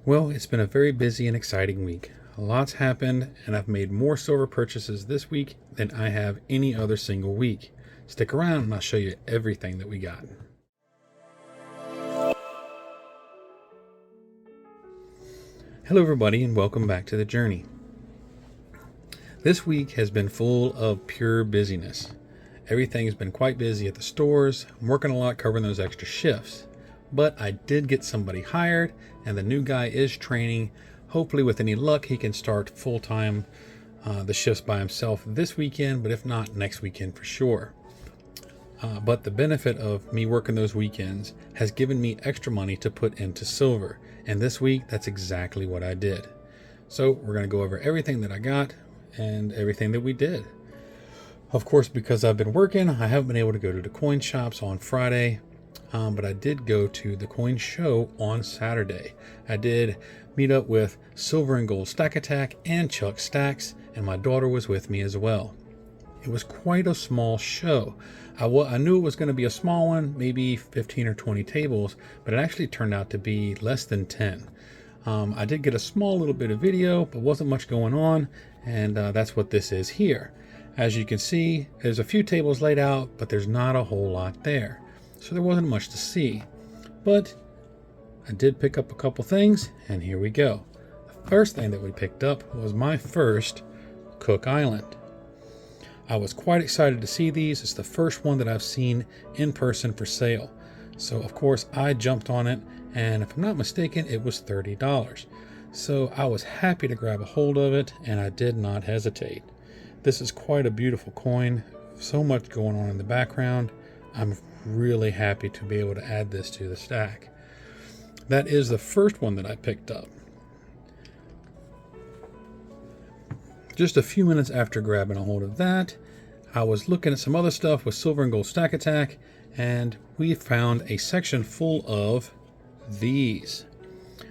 Well, it's been a very busy and exciting week. A lot's happened, and I've made more silver purchases this week than I have any other single week. Stick around and I'll show you everything that we got. Hello everybody and welcome back to the journey. This week has been full of pure busyness. Everything has been quite busy at the stores. I'm working a lot covering those extra shifts. But I did get somebody hired, and the new guy is training. Hopefully with any luck he can start full-time the shifts by himself this weekend, but if not, next weekend for sure. But the benefit of me working those weekends has given me extra money to put into silver, and this week that's exactly what I did. So we're going to go over everything that I got and everything that we did. Of course, because I've been working, I haven't been able to go to the coin shops on Friday. But I did go to the coin show on Saturday. I did meet up with Silver and Gold Stack Attack and Chuck Stacks, and my daughter was with me as well. It was quite a small show. I knew it was going to be a small one, maybe 15 or 20 tables, but it actually turned out to be less than 10. I did get a small little bit of video, but wasn't much going on, and that's what this is here. As you can see, there's a few tables laid out, but there's not a whole lot there. So there wasn't much to see, but I did pick up a couple things, and here we go. The first thing that we picked up was my first Cook Island. I was quite excited to see these. It's the first one that I've seen in person for sale. So of course I jumped on it, and if I'm not mistaken, it was $30. So I was happy to grab a hold of it, and I did not hesitate. This is quite a beautiful coin. So much going on in the background. I'm really happy to be able to add this to the stack. That is the first one that I picked up. Just a few minutes after grabbing a hold of that, I was looking at some other stuff with Silver and Gold Stack Attack, and we found a section full of these.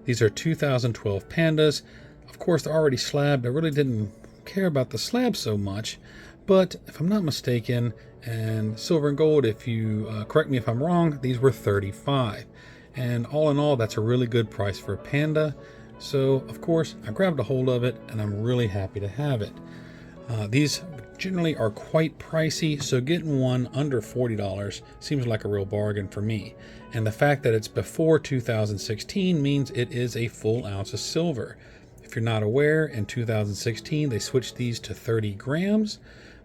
These are 2012 pandas. Of course, they're already slabbed. I really didn't care about the slab so much, but if I'm not mistaken, and Silver and Gold, if you correct me if I'm wrong, these were $35. And all in all, that's a really good price for a panda. So of course I grabbed a hold of it, and I'm really happy to have it. These generally are quite pricey, so getting one under $40 seems like a real bargain for me. And the fact that it's before 2016 means it is a full ounce of silver. If you're not aware, in 2016 they switched these to 30 grams,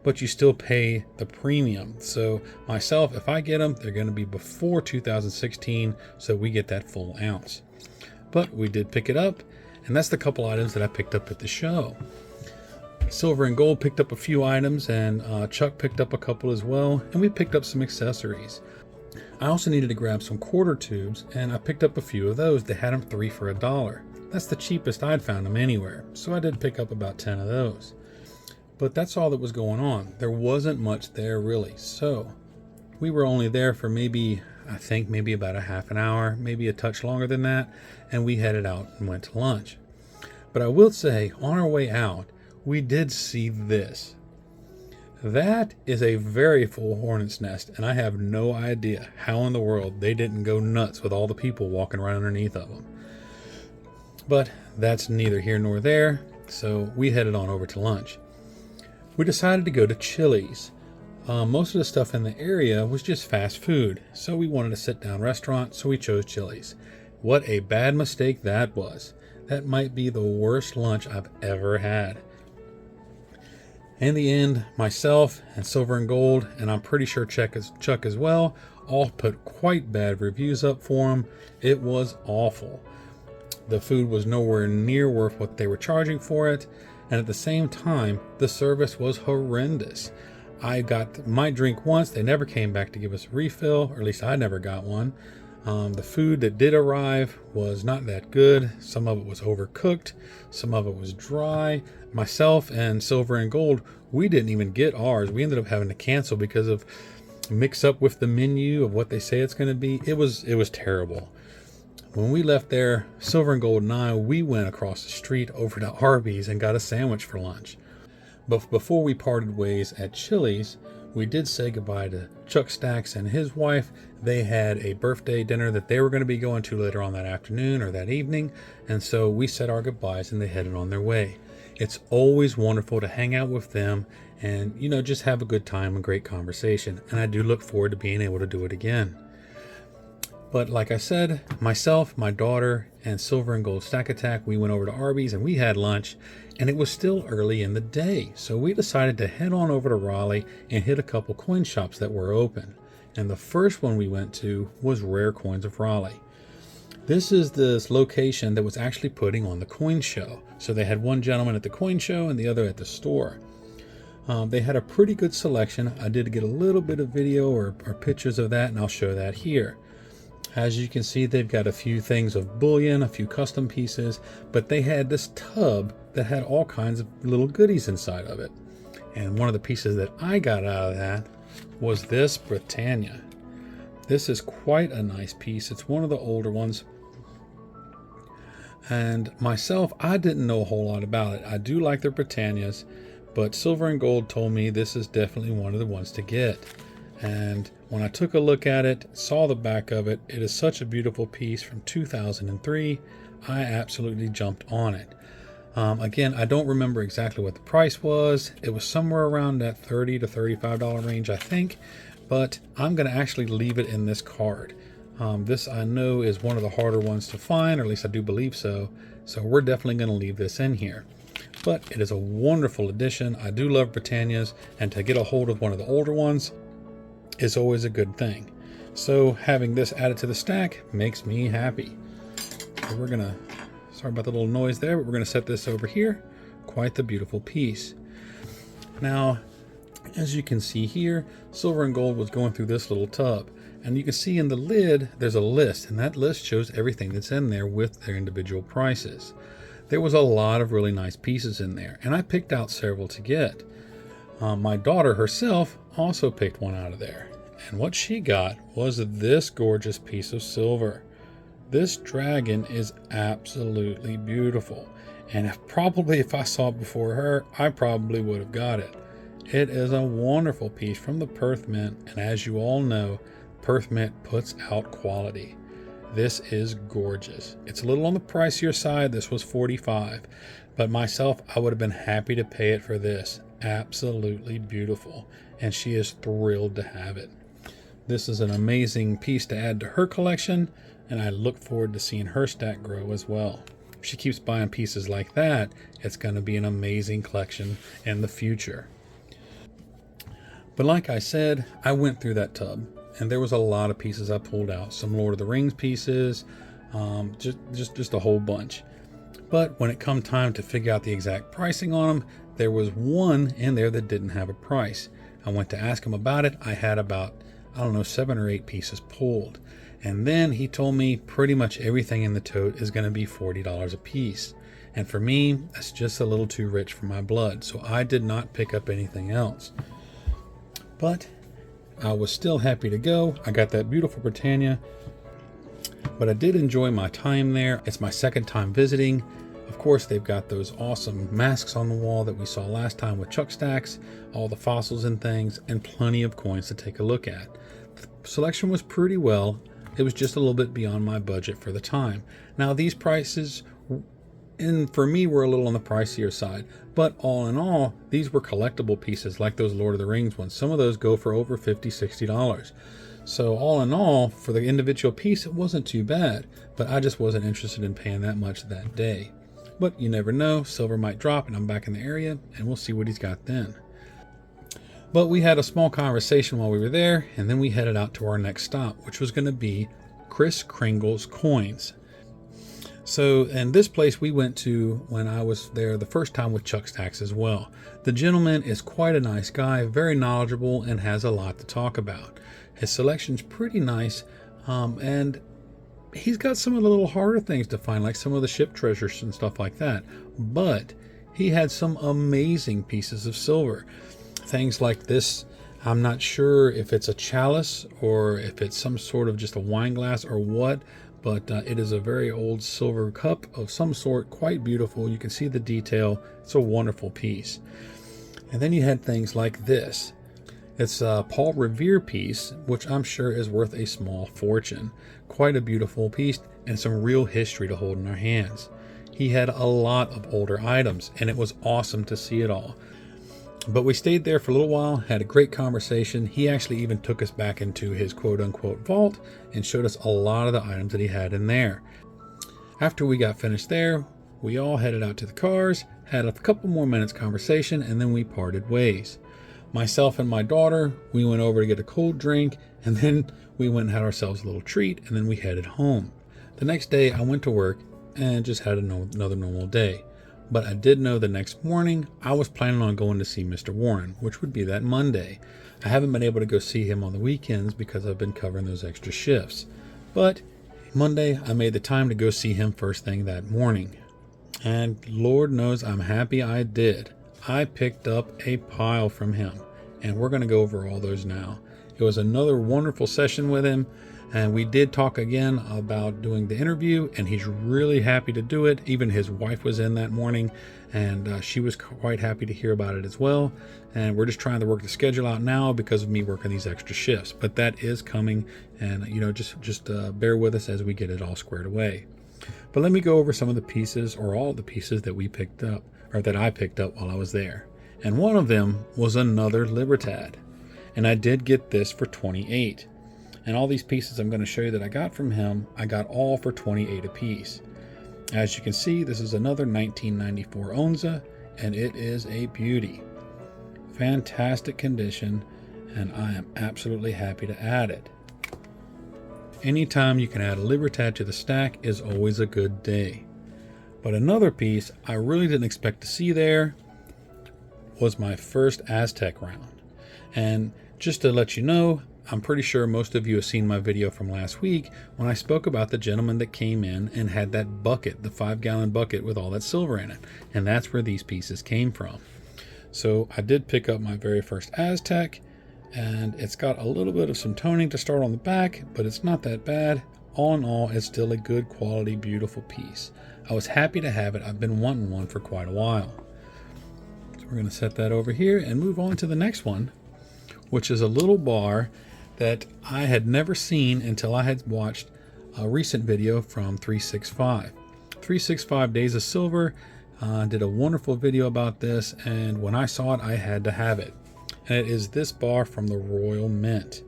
but you still pay the premium. So myself, if I get them, they're going to be before 2016, so we get that full ounce. But we did pick it up, and that's the couple items that I picked up at the show. Silver and Gold picked up a few items, and Chuck picked up a couple as well, and we picked up some accessories. I also needed to grab some quarter tubes, and I picked up a few of those. They had them 3 for $1. That's the cheapest I'd found them anywhere, so I did pick up about 10 of those. But that's all that was going on. There wasn't much there really. So we were only there for maybe about a half an hour, maybe a touch longer than that. And we headed out and went to lunch. But I will say, on our way out, we did see this. That is a very full hornet's nest. And I have no idea how in the world they didn't go nuts with all the people walking right underneath of them. But that's neither here nor there. So we headed on over to lunch. We decided to go to Chili's. Most of the stuff in the area was just fast food, so we wanted a sit-down restaurant, so we chose Chili's. What a bad mistake that was. That might be the worst lunch I've ever had. In the end, myself and Silver and Gold, and I'm pretty sure Chuck as well, all put quite bad reviews up for them. It was awful. The food was nowhere near worth what they were charging for it. And at the same time, the service was horrendous. I got my drink once. They never came back to give us a refill, or at least I never got one. The food that did arrive was not that good. Some of it was overcooked. Some of it was dry. Myself and Silver and Gold, we didn't even get ours. We ended up having to cancel because of mix up with the menu of what they say it's going to be. It was terrible. When we left there, Silver and Gold and I, we went across the street over to Arby's and got a sandwich for lunch. But before we parted ways at Chili's, we did say goodbye to Chuck Stacks and his wife. They had a birthday dinner that they were going to be going to later on that afternoon or that evening, and so we said our goodbyes and they headed on their way. It's always wonderful to hang out with them and, just have a good time and great conversation, and I do look forward to being able to do it again. But like I said, myself, my daughter, and Silver and Gold Stack Attack, we went over to Arby's and we had lunch, and it was still early in the day. So we decided to head on over to Raleigh and hit a couple coin shops that were open. And the first one we went to was Rare Coins of Raleigh. This is this location that was actually putting on the coin show. So they had one gentleman at the coin show and the other at the store. They had a pretty good selection. I did get a little bit of video or pictures of that, and I'll show that here. As you can see, they've got a few things of bullion, a few custom pieces, but they had this tub that had all kinds of little goodies inside of it. And one of the pieces that I got out of that was this Britannia. This is quite a nice piece. It's one of the older ones. And myself, I didn't know a whole lot about it. I do like their Britannias, but Silver and Gold told me this is definitely one of the ones to get. And when I took a look at it, saw the back of it, it is such a beautiful piece from 2003. I absolutely jumped on it. Again, I don't remember exactly what the price was. It was somewhere around that $30 to $35 range, I think. But I'm going to actually leave it in this card. This I know is one of the harder ones to find, or at least I do believe so. So we're definitely going to leave this in here. But it is a wonderful addition. I do love Britannias, and to get a hold of one of the older ones is always a good thing. So having this added to the stack makes me happy. So we're gonna, sorry about the little noise there, but we're gonna set this over here. Quite the beautiful piece. Now, as you can see here, Silver and Gold was going through this little tub, and you can see in the lid there's a list, and that list shows everything that's in there with their individual prices. There was a lot of really nice pieces in there, and I picked out several to get. My daughter herself also picked one out of there, and what she got was this gorgeous piece of silver. This dragon is absolutely beautiful, and if I saw it before her, I probably would have got it. It is a wonderful piece from the Perth Mint, and as you all know, Perth Mint puts out quality. This is gorgeous. It's a little on the pricier side. This was $45, but myself, I would have been happy to pay it for this. Absolutely beautiful, and she is thrilled to have it. This is an amazing piece to add to her collection, and I look forward to seeing her stack grow as well. If she keeps buying pieces like that, it's going to be an amazing collection in the future. But like I said, I went through that tub, and there was a lot of pieces I pulled out. Some Lord of the Rings pieces, just a whole bunch. But when it come time to figure out the exact pricing on them, there was one in there that didn't have a price. I went to ask him about it. I had about, 7 or 8 pieces pulled. And then he told me pretty much everything in the tote is going to be $40 a piece. And for me, that's just a little too rich for my blood. So I did not pick up anything else. But I was still happy to go. I got that beautiful Britannia. But I did enjoy my time there. It's my second time visiting. Of course, they've got those awesome masks on the wall that we saw last time with Chuck Stacks, all the fossils and things, and plenty of coins to take a look at. The selection was pretty well. It was just a little bit beyond my budget for the time. Now, these prices, and for me, were a little on the pricier side. But all in all, these were collectible pieces like those Lord of the Rings ones. Some of those go for over $50, $60. So all in all, for the individual piece, it wasn't too bad. But I just wasn't interested in paying that much that day. But you never know, silver might drop and I'm back in the area, and we'll see what he's got then. But we had a small conversation while we were there, and then we headed out to our next stop, which was going to be Kris Kringle's Coins. So, and this place we went to when I was there the first time with Chuck Stacks as well. The gentleman is quite a nice guy, very knowledgeable, and has a lot to talk about. His selection's pretty nice, and he's got some of the little harder things to find, like some of the ship treasures and stuff like that. But he had some amazing pieces of silver. Things like this, I'm not sure if it's a chalice or if it's some sort of just a wine glass or what, but it is a very old silver cup of some sort, quite beautiful. You can see the detail. It's a wonderful piece. And then you had things like this. It's a Paul Revere piece, which I'm sure is worth a small fortune. Quite a beautiful piece and some real history to hold in our hands. He had a lot of older items, and it was awesome to see it all. But we stayed there for a little while, had a great conversation. He actually even took us back into his quote-unquote vault and showed us a lot of the items that he had in there. After we got finished there, we all headed out to the cars, had a couple more minutes conversation, and then we parted ways. Myself and my daughter, we went over to get a cold drink, and then we went and had ourselves a little treat, and then we headed home. The next day, I went to work and just had another normal day. But I did know the next morning I was planning on going to see Mr. Warren, which would be that Monday. I haven't been able to go see him on the weekends because I've been covering those extra shifts. But Monday, I made the time to go see him first thing that morning. And Lord knows I'm happy I did. I picked up a pile from him, and we're going to go over all those now. It was another wonderful session with him, and we did talk again about doing the interview, and he's really happy to do it. Even his wife was in that morning, and she was quite happy to hear about it as well. And we're just trying to work the schedule out now because of me working these extra shifts. But that is coming, and just bear with us as we get it all squared away. But let me go over some of the pieces, or all the pieces that we picked up, or that I picked up while I was there. And one of them was another Libertad, and I did get this for $28. And all these pieces I'm going to show you that I got from him, I got all for $28 a piece. As you can see, this is another 1994 Onza, and it is a beauty. Fantastic condition, and I am absolutely happy to add it. Anytime you can add a Libertad to the stack is always a good day. But another piece I really didn't expect to see there was my first Aztec round. And just to let you know, I'm pretty sure most of you have seen my video from last week when I spoke about the gentleman that came in and had that bucket, the 5-gallon bucket with all that silver in it. And that's where these pieces came from. So I did pick up my very first Aztec, and it's got a little bit of some toning to start on the back, but it's not that bad. All in all, it's still a good quality, beautiful piece. I was happy to have it. I've been wanting one for quite a while. So we're going to set that over here and move on to the next one, which is a little bar that I had never seen until I had watched a recent video from 365. 365 Days of Silver did a wonderful video about this, and when I saw it, I had to have it. And it is this bar from the Royal Mint.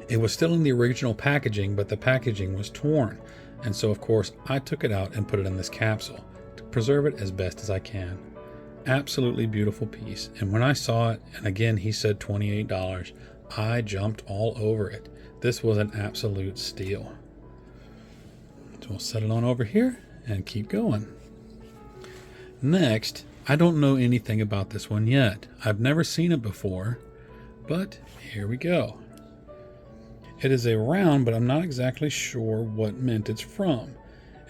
It was still in the original packaging, but the packaging was torn. And so, of course, I took it out and put it in this capsule to preserve it as best as I can. Absolutely beautiful piece. And when I saw it, and again, he said $28, I jumped all over it. This was an absolute steal. So we'll set it on over here and keep going. Next, I don't know anything about this one yet. I've never seen it before, but here we go. It is a round, but I'm not exactly sure what mint it's from.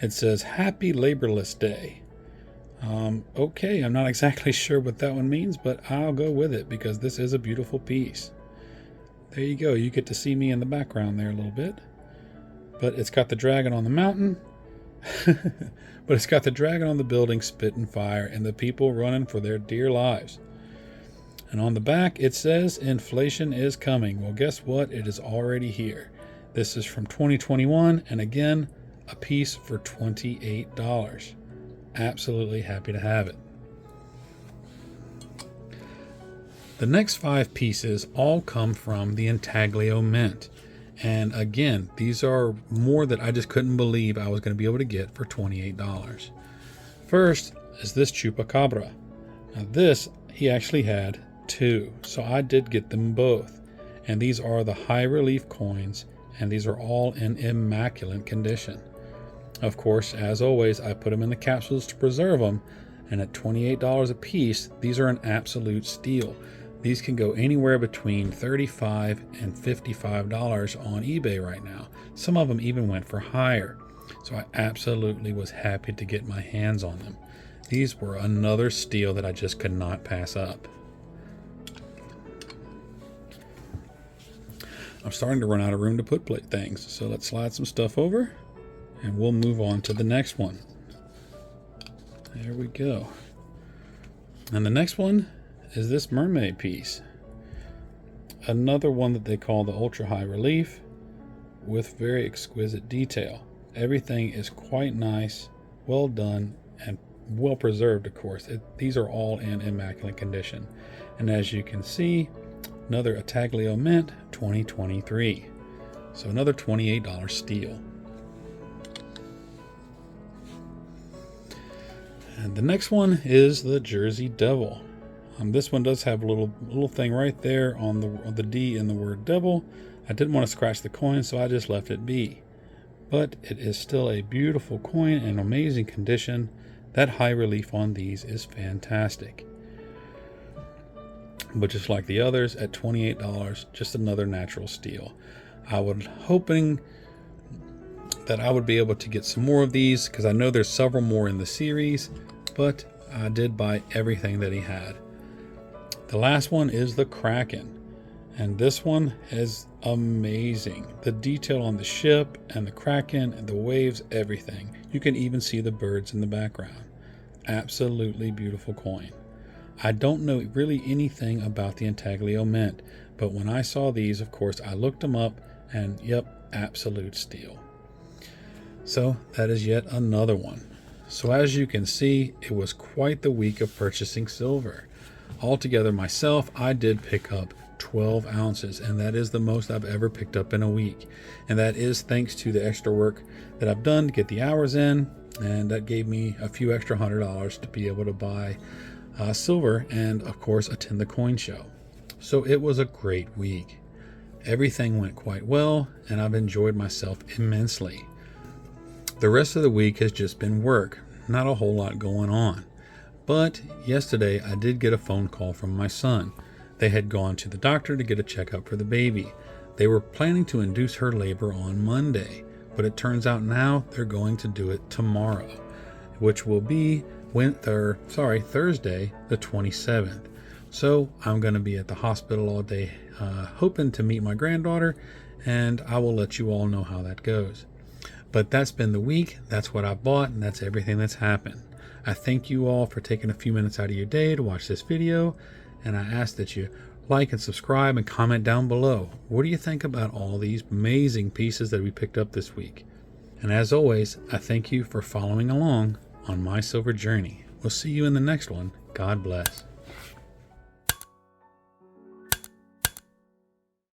It says Happy Laborless Day. Okay, I'm not exactly sure what that one means, but I'll go with it because this is a beautiful piece. There you go. You get to see me in the background there a little bit. But it's got the dragon on the mountain. But it's got the dragon on the building spitting fire and the people running for their dear lives. And on the back it says inflation is coming. Well, guess what? It is already here. This is from 2021, and again, a piece for $28. Absolutely happy to have it. The next 5 pieces all come from the Intaglio Mint. And again, these are more that I just couldn't believe I was going to be able to get for $28. First is this Chupacabra. Now this, he actually had 2, so I did get them both. And these are the high relief coins, and these are all in immaculate condition. Of course, as always, I put them in the capsules to preserve them, and at $28 a piece, these are an absolute steal. These can go anywhere between $35 and $55 on eBay right now. Some of them even went for higher. So I absolutely was happy to get my hands on them. These were another steal that I just could not pass up. I'm starting to run out of room to put things, so let's slide some stuff over and we'll move on to the next one. There we go. And the next one is this mermaid piece. Another one that they call the ultra high relief with very exquisite detail. Everything is quite nice, well done, and well preserved, of course. These are all in immaculate condition. And as you can see, another Intaglio Mint 2023. So another $28 steal. And the next one is the Jersey Devil. This one does have a little thing right there on the D in the word devil. I didn't want to scratch the coin, so I just left it be. But it is still a beautiful coin in amazing condition. That high relief on these is fantastic. But just like the others, at $28, just another natural steal. I was hoping that I would be able to get some more of these, because I know there's several more in the series, but I did buy everything that he had. The last one is the Kraken, and this one is amazing. The detail on the ship and the Kraken and the waves, everything. You can even see the birds in the background. Absolutely beautiful coin. I don't know really anything about the Intaglio Mint, but when I saw these, of course, I looked them up, and yep, absolute steal. So that is yet another one. So as you can see, it was quite the week of purchasing silver. Altogether myself, I did pick up 12 ounces, and that is the most I've ever picked up in a week. And that is thanks to the extra work that I've done to get the hours in, and that gave me a few extra $100 to be able to buy silver and, of course, attend the coin show. So it was a great week. Everything went quite well, and I've enjoyed myself immensely. The rest of the week has just been work, not a whole lot going on. But yesterday I did get a phone call from my son. They had gone to the doctor to get a checkup for the baby. They were planning to induce her labor on Monday, but it turns out now they're going to do it tomorrow, which will be Thursday the 27th. So I'm going to be at the hospital all day, hoping to meet my granddaughter, and I will let you all know how that goes. But that's been the week. That's what I bought, and that's everything that's happened. I thank you all for taking a few minutes out of your day to watch this video, and I ask that you like and subscribe and comment down below. What do you think about all these amazing pieces that we picked up this week? And as always, I thank you for following along on my silver journey. We'll see you in the next one. God bless.